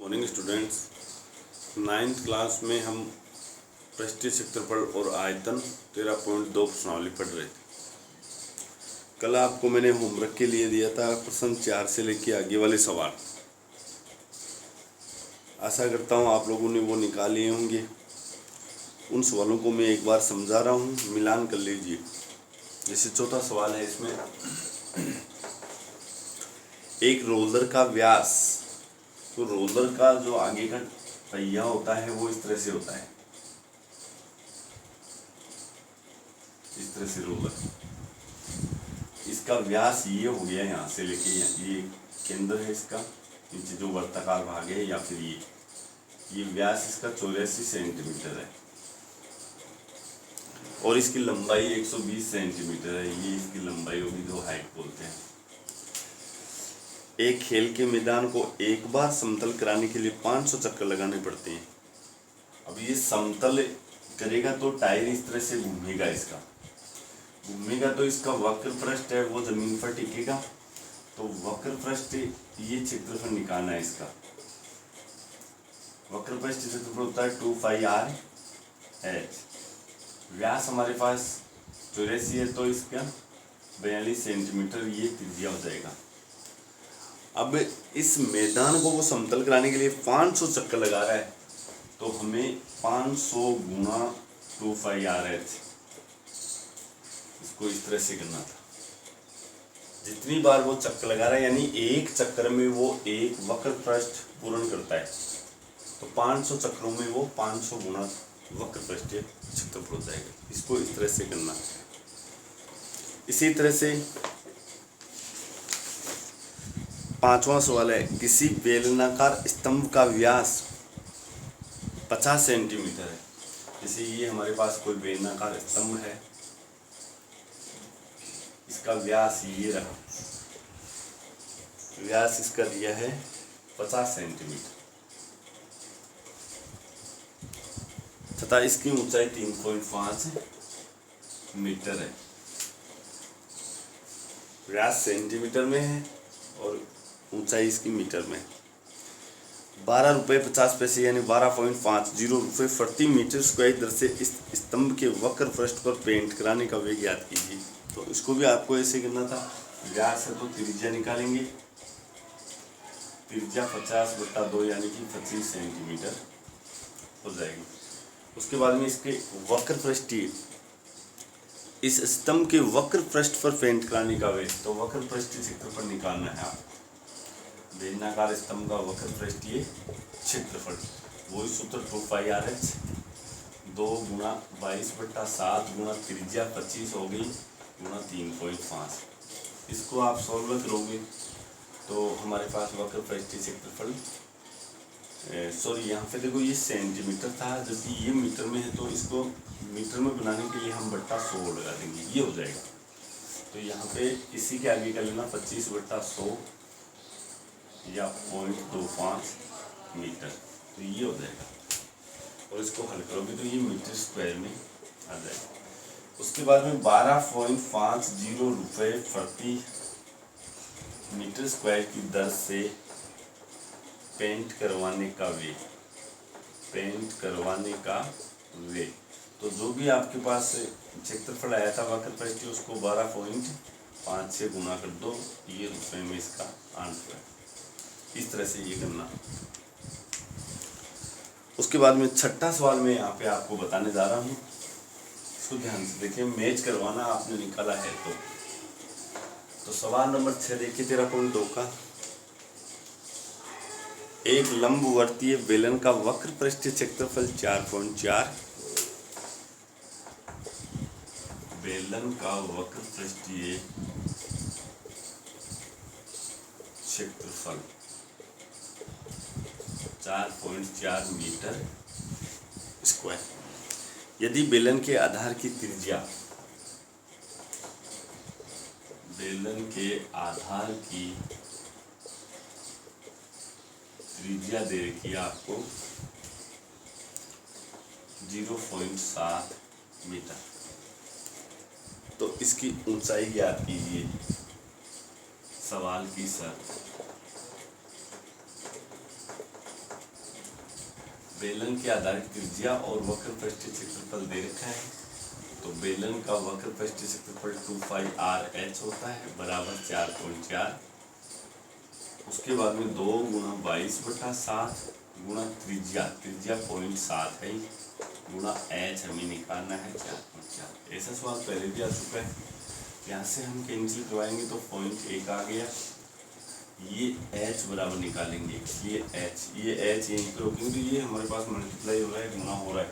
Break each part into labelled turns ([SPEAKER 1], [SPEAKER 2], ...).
[SPEAKER 1] Morning students, ninth class में हम पृष्ठीय क्षेत्रफल और आयतन 13.2 प्रश्नावली पढ़ रहे थे। कल आपको मैंने होमवर्क के लिए दिया था प्रश्न 4 से लेके आगे वाले सवाल। आशा करता हूँ आप लोगों ने वो निकाल लिए होंगे। उन सवालों को मैं एक बार समझा रहा हूँ, मिलान कर लीजिए। जैसे चौथा सवाल है, इसमें एक रोलर का व्यास, तो रोलर का जो आगे का पहिया होता है वो इस तरह से होता है, इस तरह से रोलर। इसका व्यास ये हो गया, यहाँ से लेके ये केंद्र है इसका, नीचे जो वर्ताकार भाग है, या फिर ये व्यास इसका 84 सेंटीमीटर है और इसकी लंबाई 120 सेंटीमीटर है। ये इसकी लंबाई होगी, जो हाइट बोलते हैं। एक खेल के मैदान को एक बार समतल कराने के लिए 500 चक्कर लगाने पड़ते हैं। अब ये समतल करेगा तो टायर इस तरह से घूमेगा, इसका घूमेगा तो इसका वक्र पृष्ठ है वो जमीन पर टिकेगा। तो वक्र पृष्ठ ये क्षेत्रफल निकालना है इसका। वक्र पृष्ठ क्षेत्रफल होता है 2πr/h। व्यास हमारे पास 84 है तो इसका 42 सेंटीमीटर ये त्रिज्या हो जाएगा। अब इस मैदान को वो समतल कराने के लिए 500 चक्कर लगा रहा है, तो हमें 500 गुणा 2πr/h इसको इस तरह से करना था। जितनी बार वो चक्कर लगा रहा है, यानी एक चक्कर में वो एक वक्र पृष्ठ पूर्ण करता है, तो 500 चक्रों में वो 500 गुणा वक्र पृष्ठ क्षेत्रफल हो जाएगा। इसको इस तरह से करना है। इसी तरह से पांचवा सवाल है, किसी बेलनाकार स्तंभ का व्यास 50 सेंटीमीटर है। जैसे ये हमारे पास कोई बेलनाकार स्तंभ है, इसका व्यास ये रहा, व्यास इसका दिया है 50 सेंटीमीटर तथा इसकी ऊंचाई 3.5 मीटर है। व्यास सेंटीमीटर में है और ऊंचाई इसकी मीटर में। 12 रुपये 50 पैसे यानी 12.50 रुपये प्रति मीटर स्क्वायर दर से इस स्तंभ के वक्र पृष्ठ पर पेंट कराने का व्यय ज्ञात कीजिए। तो इसको भी आपको ऐसे करना था। व्यास है तो त्रिज्या निकालेंगे, त्रिज्या 50/2 यानी कि 25 सेंटीमीटर हो जाएगी। उसके बाद में इसके वक्र पृष्ठ, इस स्तंभ के वक्र पृष्ठ पर पेंट कराने का व्यय, तो वक्र पृष्ठ क्षेत्रफल निकालना है आपको। बेलनाकार स्तंभ का वक्र पृष्ठ ये क्षेत्रफल, वही सूत्र 2πr/h 2 गुणा 22/7 गुणा त्रिज्या 25 हो गई गुणा 3.5। इसको आप सॉल्व करोगे तो हमारे पास वक्र पृष्ठ क्षेत्रफल, सॉरी यहाँ पे देखो ये सेंटीमीटर था, जबकि ये मीटर में है, तो इसको मीटर में बनाने के लिए हम बट्टा 100 लगा देंगे, ये हो जाएगा। तो यहाँ पे इसी के आगे कर लेना 25/100 या 0.25 मीटर, तो ये हो जाएगा। और इसको हल करोगे तो ये मीटर स्क्वायर में आ जाएगा। उसके बाद में 12.50 रुपये प्रति मीटर स्क्वायर की दर से पेंट करवाने का व्यय, पेंट करवाने का व्यय। तो जो भी आपके पास क्षेत्रफल आया था वक्र पृष्ठ, उसको 12.5 से गुणा कर दो, ये रुपये में इसका आंसर है। इस तरह से ये करना। उसके बाद में छठा सवाल मैं यहाँ पे आपको बताने जा रहा हूँ, इसको ध्यान से देखिए। मैच करवाना आपने निकाला है तो सवाल नंबर 6 देखिए 13.2 का। एक लंबवर्तीय बेलन का वक्र पृष्ठीय क्षेत्रफल 4.4, बेलन का वक्र पृष्ठीय क्षेत्रफल 4.4 मीटर स्क्वायर। यदि बेलन के आधार की त्रिज्या, बेलन के आधार की त्रिज्या दे रखी है आपको 0.7 मीटर, तो इसकी ऊंचाई ज्ञात कीजिए। सवाल की शर्त बेलन के आधारित त्रिज्या और वक्र पृष्ठीय क्षेत्रफल दे रखा है। तो बेलन का वक्र पृष्ठीय क्षेत्रफल 2πr(h) होता है बराबर 4.4। उसके बाद में 2 गुणा 22/7 गुणा त्रिज्या 0.7 है गुणा h हमें निकालना है 4.4। ऐसा सवाल पहले भी आ चुका है। यहाँ से हम कैंसिल करवाएंगे तो 0.1 आ गया। ये h बराबर निकालेंगे, इसलिए h ये h यहीं पर होगी, तो ये हमारे पास मल्टीप्लाई हो रहा है, गुना हो रहा है।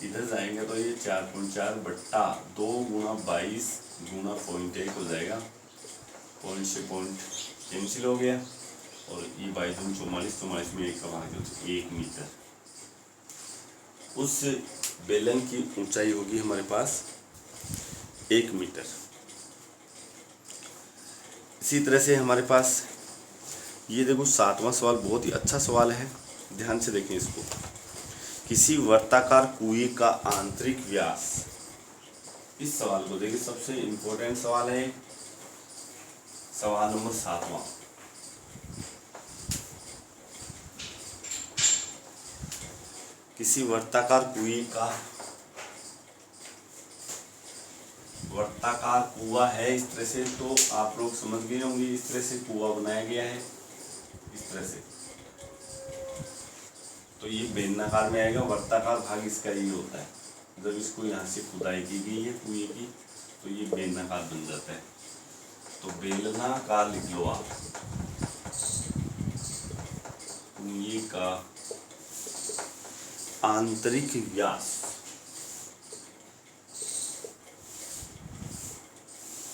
[SPEAKER 1] इधर जाएंगे तो ये 4.4/2 गुणा 22 गुणा 0.1 हो जाएगा। पॉइंट से पॉइंट कैंसिल हो गया और ये 22 44 में 1 का भाग जो 1 मीटर। उस बेलन की ऊंचाई होगी हमारे पास 1 मीटर। इसी तरह से हमारे पास ये देखो 7वां सवाल बहुत ही अच्छा सवाल है, ध्यान से देखें इसको। किसी वर्ताकार कुएं का आंतरिक व्यास, इस सवाल को देखिए, सबसे इम्पोर्टेंट सवाल है, सवाल नंबर 7वां। किसी वर्ताकार कुएं का, वर्ताकार कुआं है इस तरह से, तो आप लोग समझ गए होंगे इस तरह से कुआं बनाया गया है, इस तरह से। तो ये बेलनाकार में आएगा, वर्ताकार भाग इसका ये होता है। जब इसको यहाँ से खुदाई की गई है कुएं की, तो ये बेलनाकार बन जाता है। तो बेलनाकार लिख लो आप, कुएं का आंतरिक व्यास,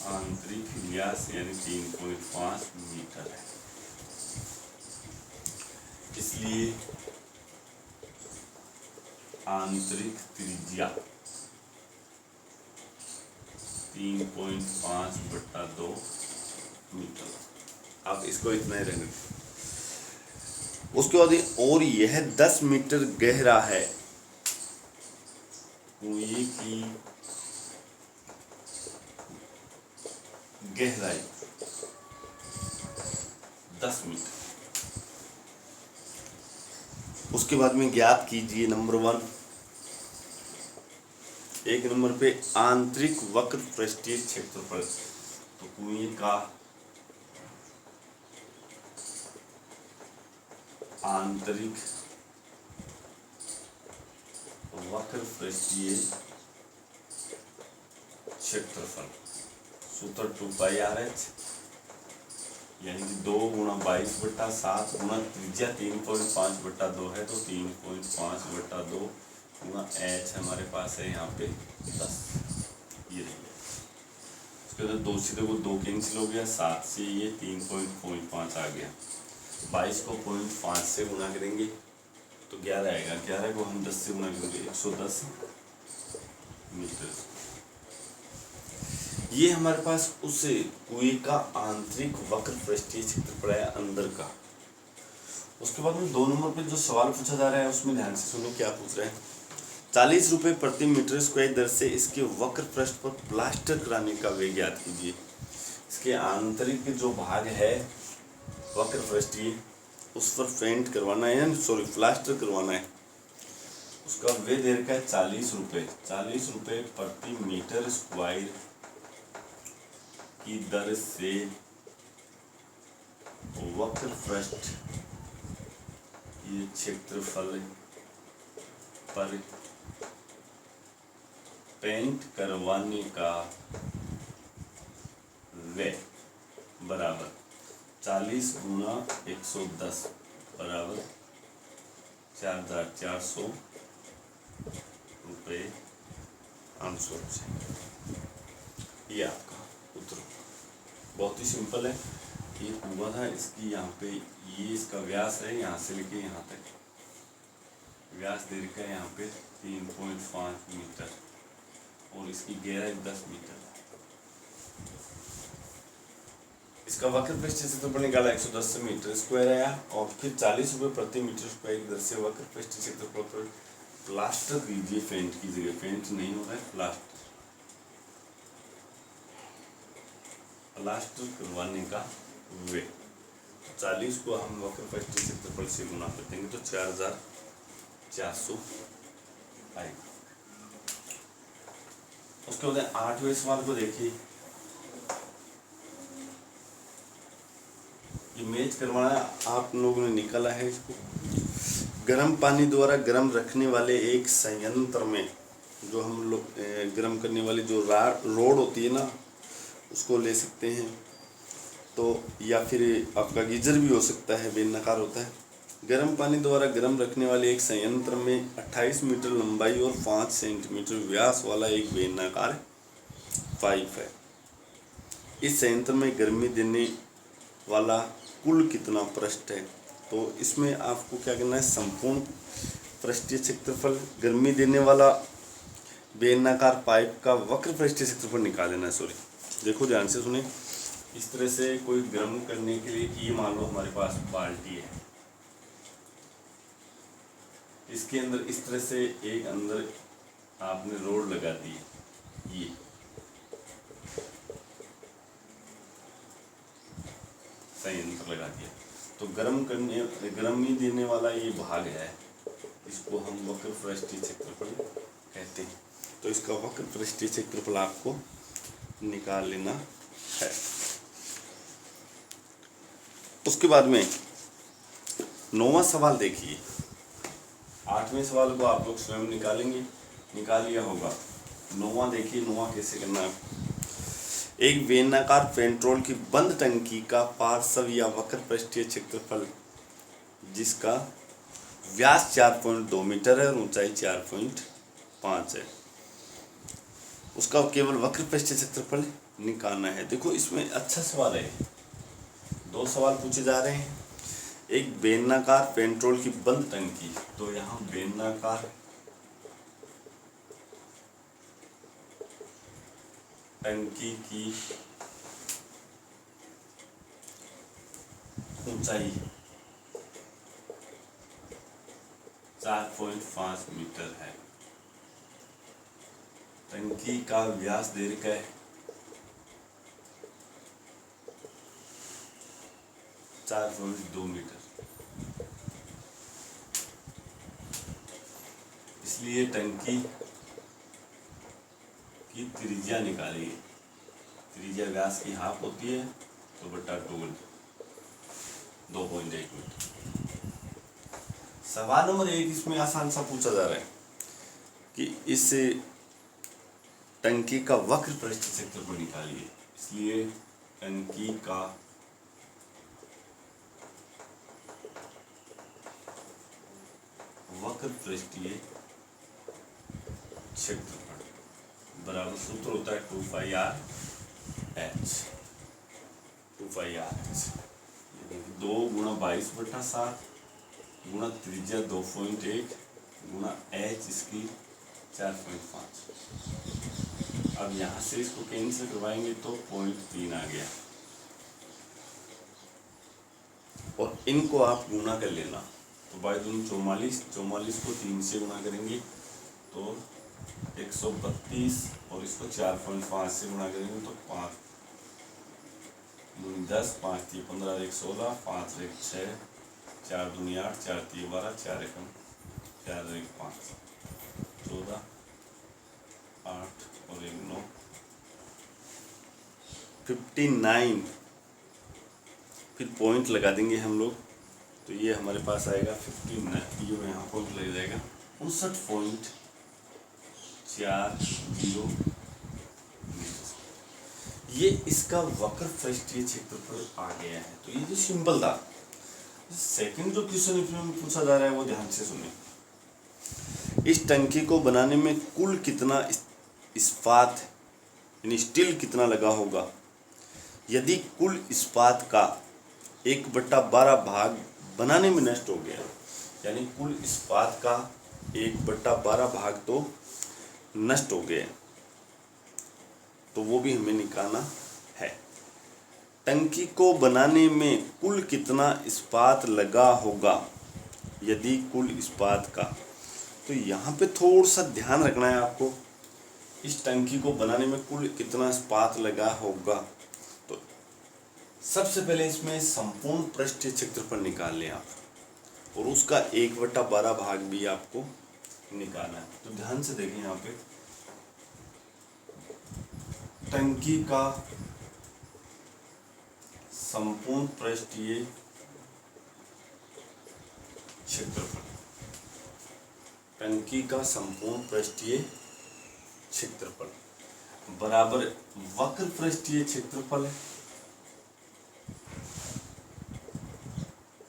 [SPEAKER 1] आंतरिक व्यास यानी 3.5 मीटर है। इसलिए आंतरिक त्रिज्या 3.5/2 मीटर। आप इसको इतना ही रहने। उसके बाद और यह 10 मीटर गहरा है। कुएं की गहराई 10 मीटर। उसके बाद में ज्ञात कीजिए नंबर 1, 1 नंबर पे आंतरिक वक्र पृष्ठीय क्षेत्रफल। तो कुएं का आंतरिक वक्र पृष्ठीय क्षेत्रफल सूत्र 2πr(h) यानी कि 2 गुणा 22/7 गुणा त्रिज्या 3.5/2 है, तो 3.5/2 गुणा h हमारे पास है यहाँ पे 10। ये रही। उसके बाद 2 से देखो 2 कैंसिल हो गया, 7 से ये 3.5 आ गया। 22 को 0.5 से गुना करेंगे तो 11 आएगा। 11 को हम 10 से गुना करेंगे 110 मीटर। ये हमारे पास उस कुएं का आंतरिक वक्र पृष्ठीय क्षेत्रफल है अंदर का। उसके बाद में 2 नंबर पे जो सवाल पूछा जा रहा है उसमें ध्यान से सुनो क्या पूछ रहा है। 40 रुपये प्रति मीटर स्क्वायर दर से इसके वक्र पृष्ठ पर प्लास्टर कराने का व्यय ज्ञात कीजिए। इसके आंतरिक जो भाग है वक्र पृष्ठीय, उस पर पेंट करवाना है, सॉरी प्लास्टर करवाना है। उसका व्यय दे रखा है 40 रुपये। 40 रुपये प्रति मीटर स्क्वायर की दर से वक्र पृष्ठ ये क्षेत्रफल पर पेंट करवाने का व्यय बराबर 40 गुना 110 बराबर 4,400 रुपये 500 से। ये आपका उत्तर बहुत ही सिंपल है। ये कुआं था, इसकी यहाँ पे ये इसका व्यास है, यहाँ से लेके यहाँ तक व्यास दे रखा है यहाँ पे 3.5 मीटर और इसकी गहराई 10 मीटर। इसका वक्र पृष्ठीय क्षेत्रफल निकाला 110 मीटर स्क्वायर आया और फिर 40 रुपये प्रति मीटर स्क्वायर की दर से वक्र पृष्ठीय क्षेत्रफल पर प्लास्टर कीजिए। पेंट की जगह पेंट नहीं हो रहा है, प्लास्टर करवाने का वे 40 को हम वक्र पृष्ठीय क्षेत्रफल से गुना कर देंगे तो 4400 आएगा। उसके बाद 8वें सवाल को देखिए, ये मैच करवाना आप लोगों ने निकाला है इसको। गर्म पानी द्वारा गर्म रखने वाले एक संयंत्र में, जो हम लोग गर्म करने वाली जो रोड होती है ना, उसको ले सकते हैं, तो या फिर आपका गीजर भी हो सकता है, बेलनाकार होता है। गर्म पानी द्वारा गर्म रखने वाले एक संयंत्र में 28 मीटर लंबाई और 5 सेंटीमीटर व्यास वाला एक बेलनाकार पाइप है। इस संयंत्र में गर्मी देने वाला कुल कितना पृष्ठ है? तो इसमें आपको क्या करना है, संपूर्ण पृष्ठीय क्षेत्रफल, गर्मी देने वाला बेलनाकार पाइप का वक्र पृष्ठीय क्षेत्रफल निकाल लेना है। सॉरी, देखो ध्यान से सुने। इस तरह से कोई गर्म करने के लिए, ये मान लो हमारे पास बाल्टी है, इसके अंदर इस तरह से एक अंदर आपने रोड लगा दी है, ये संयंत्र लगा दिया, तो गर्मी देने वाला ये भाग है, इसको हम वक्र पृष्ठीय क्षेत्रफल कहते हैं। तो इसका वक्र पृष्ठीय क्षेत्रफल आपको निकाल लेना है। उसके बाद में 9वां सवाल देखिए। 8वें सवाल को आप लोग स्वयं निकालेंगे, निकाल लिया होगा। 9वां देखिए, 9वां कैसे करना है। एक बेलनाकार पेट्रोल की बंद टंकी का पार्श्व या वक्र पृष्ठीय क्षेत्रफल, जिसका व्यास 4.2 मीटर है और ऊंचाई 4.5 है, उसका केवल वक्र पृष्ठीय क्षेत्रफल निकालना है। देखो इसमें अच्छा सवाल है, 2 सवाल पूछे जा रहे हैं। एक बेलनाकार पेट्रोल की बंद टंकी, तो यहाँ बेलनाकार टंकी की ऊंचाई 4.5 मीटर है। टंकी का व्यास दे रखा है 4.2 मीटर, इसलिए टंकी की त्रिज्या निकालिए। त्रिज्या व्यास की हाफ होती है, तो बटा 2.1 मीटर। सवाल नंबर 1 इसमें आसान सा पूछा जा रहा है कि इस टंकी का वक्र पृष्ठीय क्षेत्रफल निकालिए, इसलिए टंकी का वक्र पृष्ठीय क्षेत्रफल बराबर सूत्र होता है 2πr/h। 2πr/h 2 गुणा 22/7 गुणा त्रिज्या 2.1 गुणा h इसकी 4.5। अब यहाँ से इसको कैंसिल करवाएंगे तो 0.3 आ गया, और इनको आप गुणा कर लेना। तो 2 44 को 3 से गुणा करेंगे तो 132, और इसको 4.5 से गुणा करेंगे तो 5 दूनी 10, 5 3 15, 1 16, 5 1 6, 4 दूनी 8, 4 3 12, 4 1 4 1 5, 14, 8 और 1 9, 59। फिर पॉइंट लगा देंगे हम लोग, तो ये हमारे पास आएगा 59, ये यहाँ पॉइंट लग जाएगा 59.40 मीटर। ये इसका वक्र पृष्ठीय क्षेत्रफल आ गया है। तो ये जो सिंपल था, सेकंड जो क्वेश्चन इसमें पूछा जा रहा है वो ध्यान से सुने। इस टंकी को बनाने में कुल कितना इस्पात यानी स्टील कितना लगा होगा? यदि कुल इस्पात का 1/12 भाग बनाने में नष्ट हो गया, यानी कुल इस्पात का 1/12 भाग तो नष्ट हो गए, तो वो भी हमें निकालना है। टंकी को बनाने में कुल कितना इस्पात लगा होगा? यदि कुल इस्पात का, तो यहाँ पे थोड़ा सा ध्यान रखना है आपको। इस टंकी को बनाने में कुल कितना इस्पात लगा होगा, तो सबसे पहले इसमें संपूर्ण पृष्ठीय क्षेत्रफल निकाल लें आप, और उसका 1/12 भाग भी आपको निकालना है। तो ध्यान से देखें यहाँ पे, टंकी का संपूर्ण पृष्ठीय क्षेत्रफल, टंकी का संपूर्ण पृष्ठीय क्षेत्रफल बराबर वक्र पृष्ठीय क्षेत्रफल है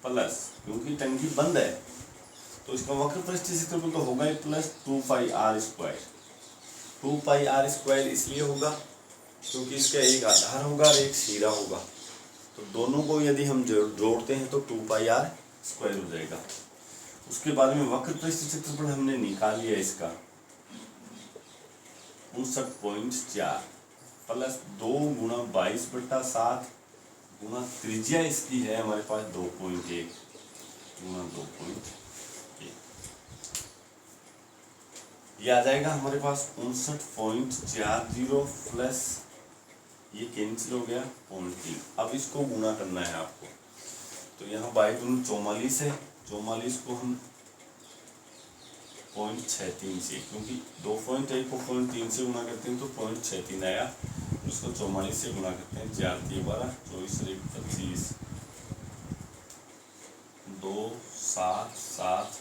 [SPEAKER 1] प्लस, क्योंकि टंकी बंद है तो इसका वक्र पृष्ठीय क्षेत्रफल तो होगा ही, प्लस 2πr²। 2πr² इसलिए होगा क्योंकि इसका एक आधार होगा और एक सिरा होगा, तो दोनों को यदि हम जोड़ते हैं तो 2πr² हो जाएगा। उसके बाद में वक्र पृष्ठीय क्षेत्रफल हमने निकाल लिया इसका 59.4 प्लस 2 गुणा 22/7 गुणा त्रिज्या इसकी है हमारे पास 2.1 गुणा 2.1, ये आ जाएगा हमारे पास 59.40 प्लस ये कैंसिल हो गया 0.3। अब इसको गुणा करना है आपको, तो यहाँ 22×44 है, 44 को हम 0.63 से, क्योंकि 2.1 को 0.3 से गुणा करते हैं तो 0.63 आया, उसको 44 से गुणा करते हैं, 4×3=12, 24×1=25, 2 7 7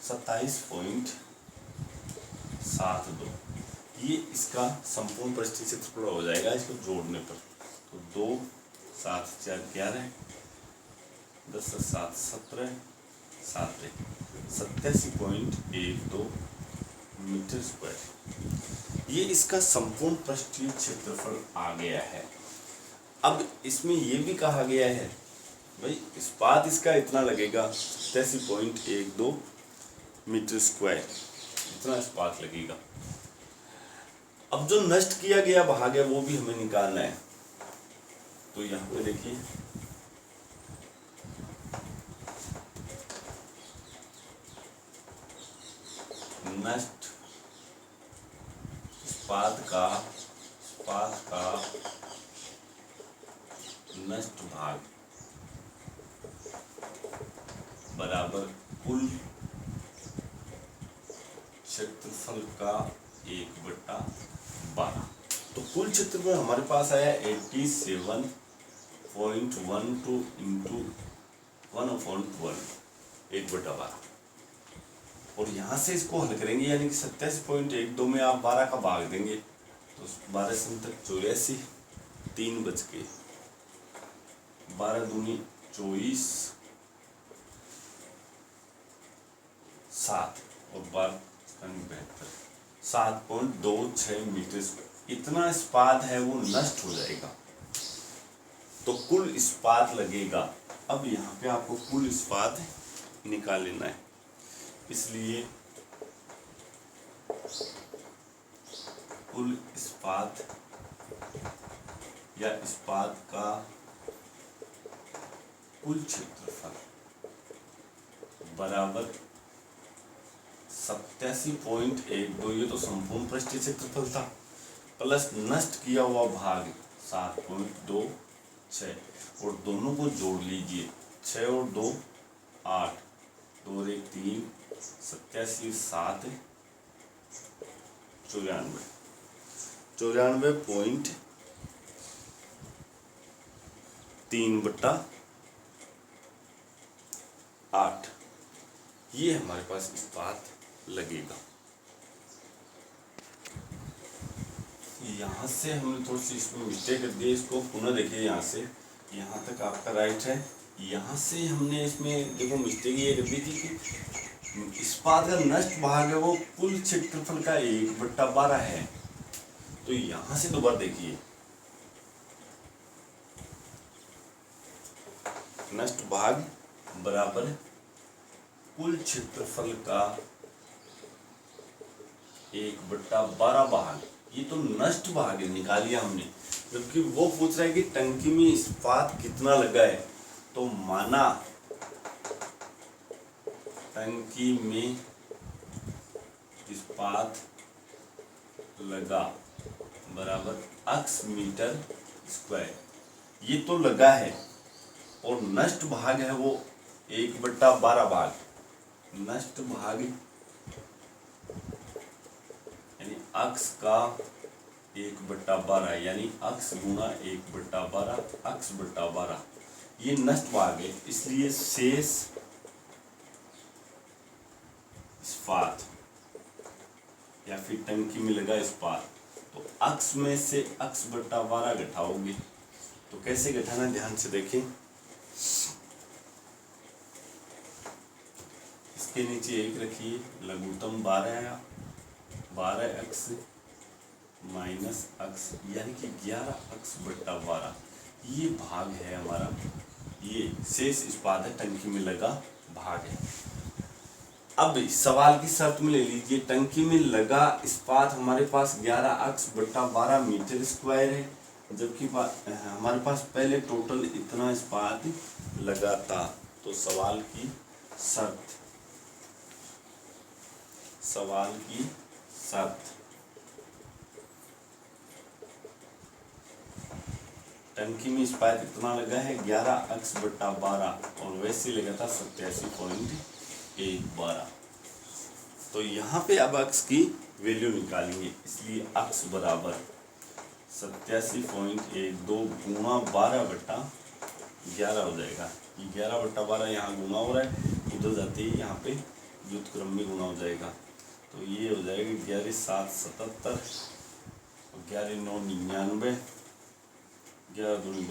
[SPEAKER 1] 27.72, ये इसका संपूर्ण पृष्ठीय क्षेत्रफल हो जाएगा इसको जोड़ने पर। तो 2 7 4 11, 10 7 17, 87.12 मीटर स्क्वायर, ये इसका संपूर्ण पृष्ठीय क्षेत्रफल आ गया है। अब इसमें ये भी कहा गया है भाई इस्पात इसका इतना लगेगा 87.12 मीटर स्क्वायर, इतना इस्पात लगेगा। अब जो नष्ट किया गया भाग है वो भी हमें निकालना है, तो यहाँ पे देखिए नष्ट इस्पात का नष्ट भाग बराबर कुल क्षेत्रफल का 1/12। तो कुल क्षेत्रफल हमारे पास आया 87.12 इंटू 1/12, 1/12। और यहाँ से इसको हल करेंगे, यानी कि 87.12 में आप 12 का भाग देंगे तो 12 से तक 84, 3 बच गए, 12 दूनी 24, 7 और 12 72, 7.26 मीटर स्क्वायर, इतना इस्पात है वो नष्ट हो जाएगा, तो कुल इस्पात लगेगा। अब यहाँ पे आपको कुल इस्पात निकाल लेना है, इसलिए कुल इस्पात या इस्पात का कुल क्षेत्रफल बराबर 87.12, ये तो संपूर्ण पृष्ठीय क्षेत्रफल था, प्लस नष्ट किया हुआ भाग 7.26, और दोनों को जोड़ लीजिए, 6 और 2 8, 2 और 1 3, 87 7 94, 94.3/8, ये हमारे पास इस्पात लगेगा। यहाँ से हमने थोड़ी सी इसमें मिस्टेक कर दी, इसको पुनः देखिए, यहाँ से यहाँ तक आपका राइट है, यहाँ से हमने इसमें देखो मिस्टेक ये कर दी थी कि इस्पात का नष्ट भाग है वो कुल क्षेत्रफल का 1/12 है, तो यहाँ से दोबारा देखिए नष्ट भाग बराबर कुल क्षेत्रफल का 1/12 भाग, ये तो नष्ट भाग है निकालिया हमने, जबकि वो पूछ रहा है कि टंकी में इस्पात कितना लगा है, तो माना टंकी में इस्पात लगा बराबर x मीटर स्क्वायर, ये तो लगा है, और नष्ट भाग है वो 1/12 भाग, नष्ट भाग यानी अक्स का 1/12, यानी अक्स गुणा 1/12, अक्स बटा 12, ये नष्ट भाग है, इसलिए शेष इस्पात या फिर टंकी में लगा इस्पात। तो अक्स में से अक्स बटा 12 घटाओगे, तो कैसे घटाना ध्यान से देखें। इसके नीचे 1 रखिए, लघुत्तम 12 अक्स माइनस अक्स यानी कि 11 अक्स बटा 12, ये भाग है हमारा, ये शेष इस्पात है, टंकी में लगा भाग है। अब सवाल की शर्त में ले लीजिए, टंकी में लगा इस्पात हमारे पास 11 अक्स बटा 12 मीटर स्क्वायर है, जबकि हमारे पास पहले टोटल इतना इस्पात लगा था। तो सवाल की शर्त, टंकी में इस्पात इतना लगा है 11 अक्स बटा 12, और वैसे लगा था 87.112। तो यहाँ पे अब अक्स की वैल्यू निकालेंगे, इसलिए अक्स बराबर 87.12 गुणा 12/11 हो जाएगा। ये 11/12 यहाँ गुणा हो रहा है, उधर जाते ही यहाँ पे व्युत्क्रम में गुणा हो जाएगा। तो ये हो जाएगा 11/7 77, 11/9 99, 11×2 =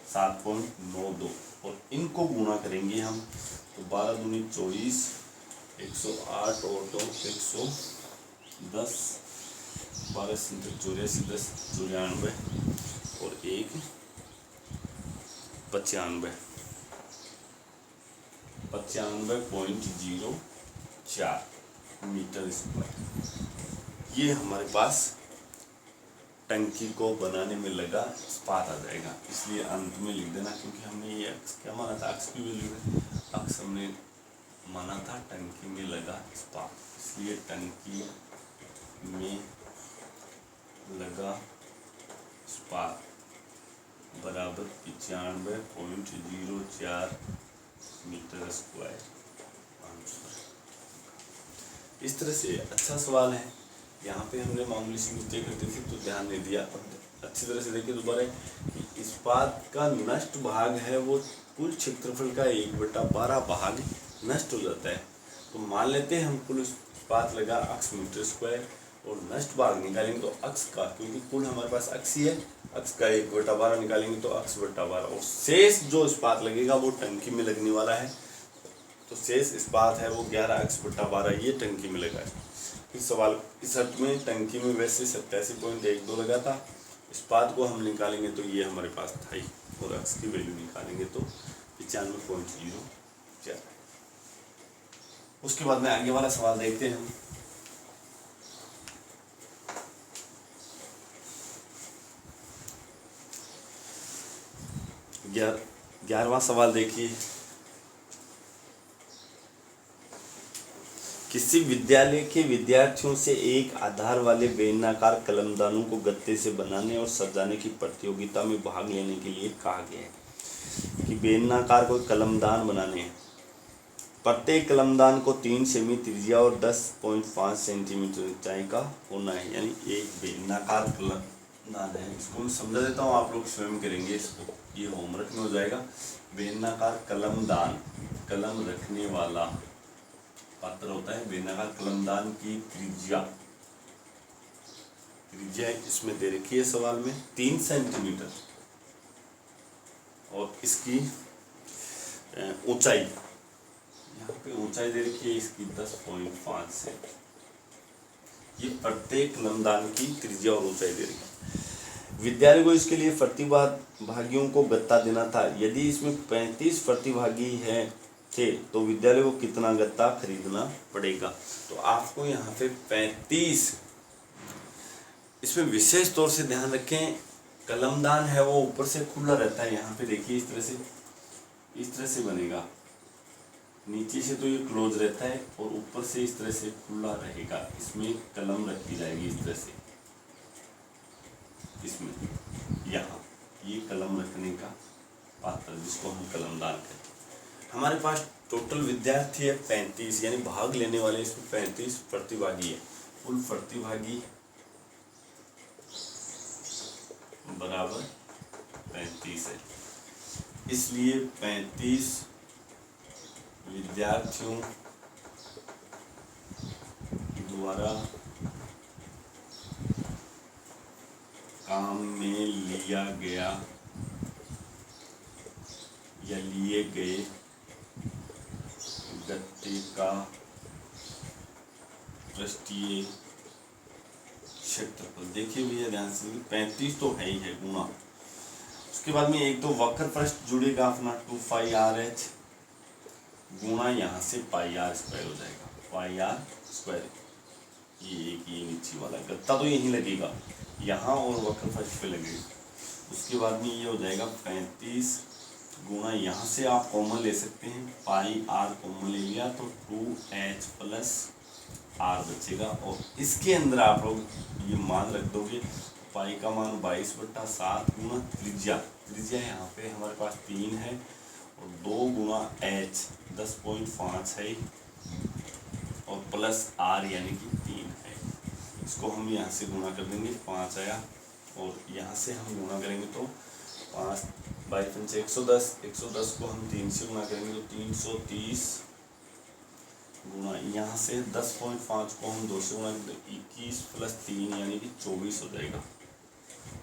[SPEAKER 1] 7.92, और इनको गुणा करेंगे हम, तो 12×2 = 24, 108 और 2 110, 12 × 84 10 94 और 1 95, 95.04 मीटर स्क्वायर। ये हमारे पास टंकी को बनाने में लगा इस्पात आ जाएगा, इसलिए अंत में लिख देना, क्योंकि हमने ये अक्स क्या माना था, अक्स की वैल्यू है, अक्स हमने माना था टंकी में लगा इस्पात, इसलिए टंकी में लगा इस्पात बराबर 95.04 मीटर स्क्वायर आंसर। इस तरह से अच्छा सवाल है। यहाँ पे हमने मामूली सी मिस्टेक करती थी तो ध्यान नहीं दिया। अच्छी तरह से देखिए दोबारा कि इस्पात का नष्ट भाग है वो कुल क्षेत्रफल का 1/12 भाग नष्ट हो जाता है। तो मान लेते हैं हम कुल इस्पात लगा अक्स मीटर स्क्वायर, और नष्ट भाग निकालेंगे तो अक्स का, क्योंकि कुल हमारे पास अक्स ही है, अक्स का 1/12 निकालेंगे तो अक्स बटा 12, और शेष जो इस्पात लगेगा वो टंकी में लगने वाला है। तो शेष इस्पात है वो 11 अक्स बटा 12, ये टंकी में लगा है। इस सवाल इस अर्थ में टंकी में वैसे 87.12 लगा था, इस्पात को हम निकालेंगे तो ये हमारे पास था ही, और अक्स की वैल्यू निकालेंगे तो 95.04। उसके बाद में आगे वाला सवाल देखते हैं हम। 11वां सवाल देखिए, किसी विद्यालय के विद्यार्थियों से एक आधार वाले बेलनाकार कलमदानों को गत्ते से बनाने और सजाने की प्रतियोगिता में भाग लेने के लिए कहा गया है कि बेलनाकार कोई कलमदान बनाने हैं। प्रत्येक कलमदान को 3 सेमी त्रिज्या और 10.5 सेंटीमीटर ऊंचाई का होना है, यानी एक बेलनाकार कलमदान है। इसको मैं समझा देता हूँ, आप लोग स्वयं करेंगे इसको, ये होमवर्क में हो जाएगा। बेलनाकार कलमदान, कलम रखने वाला पात्र होता है। बेलनाकार कलमदान की त्रिज्या इसमें दे रखी है सवाल में 3 सेंटीमीटर, और इसकी ऊंचाई, यहाँ पे ऊंचाई दे रखी है इसकी 10.5 से। ये प्रत्येक कलमदान की त्रिज्या और ऊंचाई दे रखी है। विद्यालय को इसके लिए प्रतिभागियों को गत्ता देना था। यदि इसमें 35 प्रतिभागी थे तो विद्यालय को कितना गत्ता खरीदना पड़ेगा। तो आपको यहाँ पे 35, इसमें विशेष तौर से ध्यान रखें, कलमदान है वो ऊपर से खुला रहता है। यहाँ पे देखिए इस तरह से बनेगा, नीचे से तो ये क्लोज रहता है और ऊपर से इस तरह से खुला रहेगा। इसमें कलम रखी जाएगी इस तरह से, इसमें यहाँ ये कलम रखने का पात्र जिसको हम कलमदान कहते हैं। हमारे पास टोटल विद्यार्थी है 35, यानी भाग लेने वाले इसमें 35 प्रतिभागी है। कुल प्रतिभागी बराबर 35 है, इसलिए 35 विद्यार्थियों द्वारा काम में लिया गया या लिए गए गत्ते का पृष्ठीय क्षेत्रफल। देखिए भैया ध्यान से, 35 तो है ही है गुना, उसके बाद में एक तो वक्र पृष्ठ जुड़ेगा अपना 2 पाई आर एच गुणा यहाँ से पाई आर स्क्वायर हो जाएगा, पाई आर स्क्वायर। ये एक ये नीचे वाला गत्ता तो यहीं लगेगा, यहाँ और वक्र पृष्ठ पे लगेगा। उसके बाद में ये हो जाएगा 35 गुणा, यहाँ से आप कॉमन ले सकते हैं, पाई आर कॉमन ले लिया तो 2h प्लस आर बचेगा, और इसके अंदर आप लोग ये मान रख दोगे, पाई का मान 22/7 गुणा त्रिज्या, त्रिज्या यहाँ पे हमारे पास 3 है, और 2 गुणा h 10.5 है, और प्लस आर यानी कि 3 है। इसको हम यहाँ से गुणा कर देंगे, 5 आया, और यहाँ से हम गुणा करेंगे तो 5 बाई 5 110, 110 को हम 3 से गुणा करेंगे तो 330 गुणा, यहाँ से 10.5 को हम 2 से गुणा करेंगे 21 प्लस 3 यानी कि 24 हो जाएगा,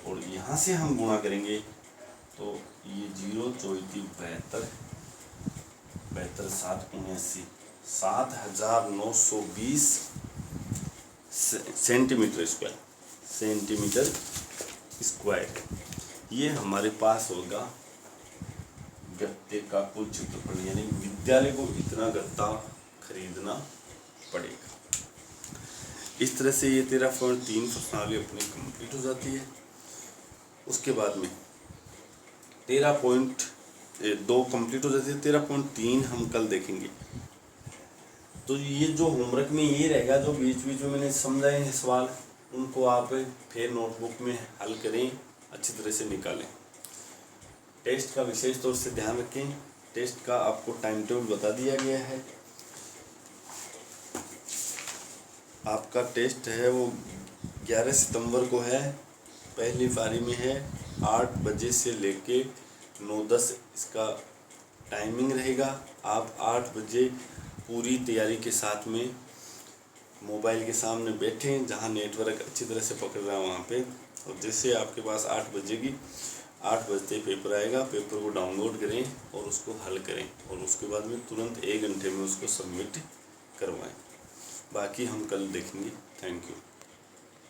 [SPEAKER 1] और यहाँ से हम गुणा करेंगे तो ये 0 चौथी 72 72 7 79 7920 सेंटीमीटर स्क्वायर, सेंटीमीटर स्क्वायर। ये हमारे पास होगा गत्ते का कुल क्षेत्रफल, यानी विद्यालय को इतना गत्ता खरीदना पड़ेगा। इस तरह से ये 13.3 प्रश्नावली अपनी कंप्लीट हो जाती है। उसके बाद में 13.2 कंप्लीट हो जाती है, 13.3 हम कल देखेंगे। तो ये जो होमवर्क में ये रहेगा, जो बीच बीच में मैंने समझाए हैं सवाल, उनको आप फिर नोटबुक में हल करें, अच्छी तरह से निकालें। टेस्ट का विशेष तौर से ध्यान रखें, टेस्ट का आपको टाइम टेबल बता दिया गया है। आपका टेस्ट है वो 11 सितंबर को है, पहली पारी में है, 8 बजे से लेके 9:10 इसका टाइमिंग रहेगा। आप 8 बजे पूरी तैयारी के साथ में मोबाइल के सामने बैठें, जहां नेटवर्क अच्छी तरह से पकड़ रहा है वहाँ पे, और जैसे आपके पास 8 बजेगी, 8 बजते पेपर आएगा, पेपर को डाउनलोड करें और उसको हल करें, और उसके बाद में तुरंत 1 घंटे में उसको सबमिट करवाएं। बाकी हम कल देखेंगे। Thank you.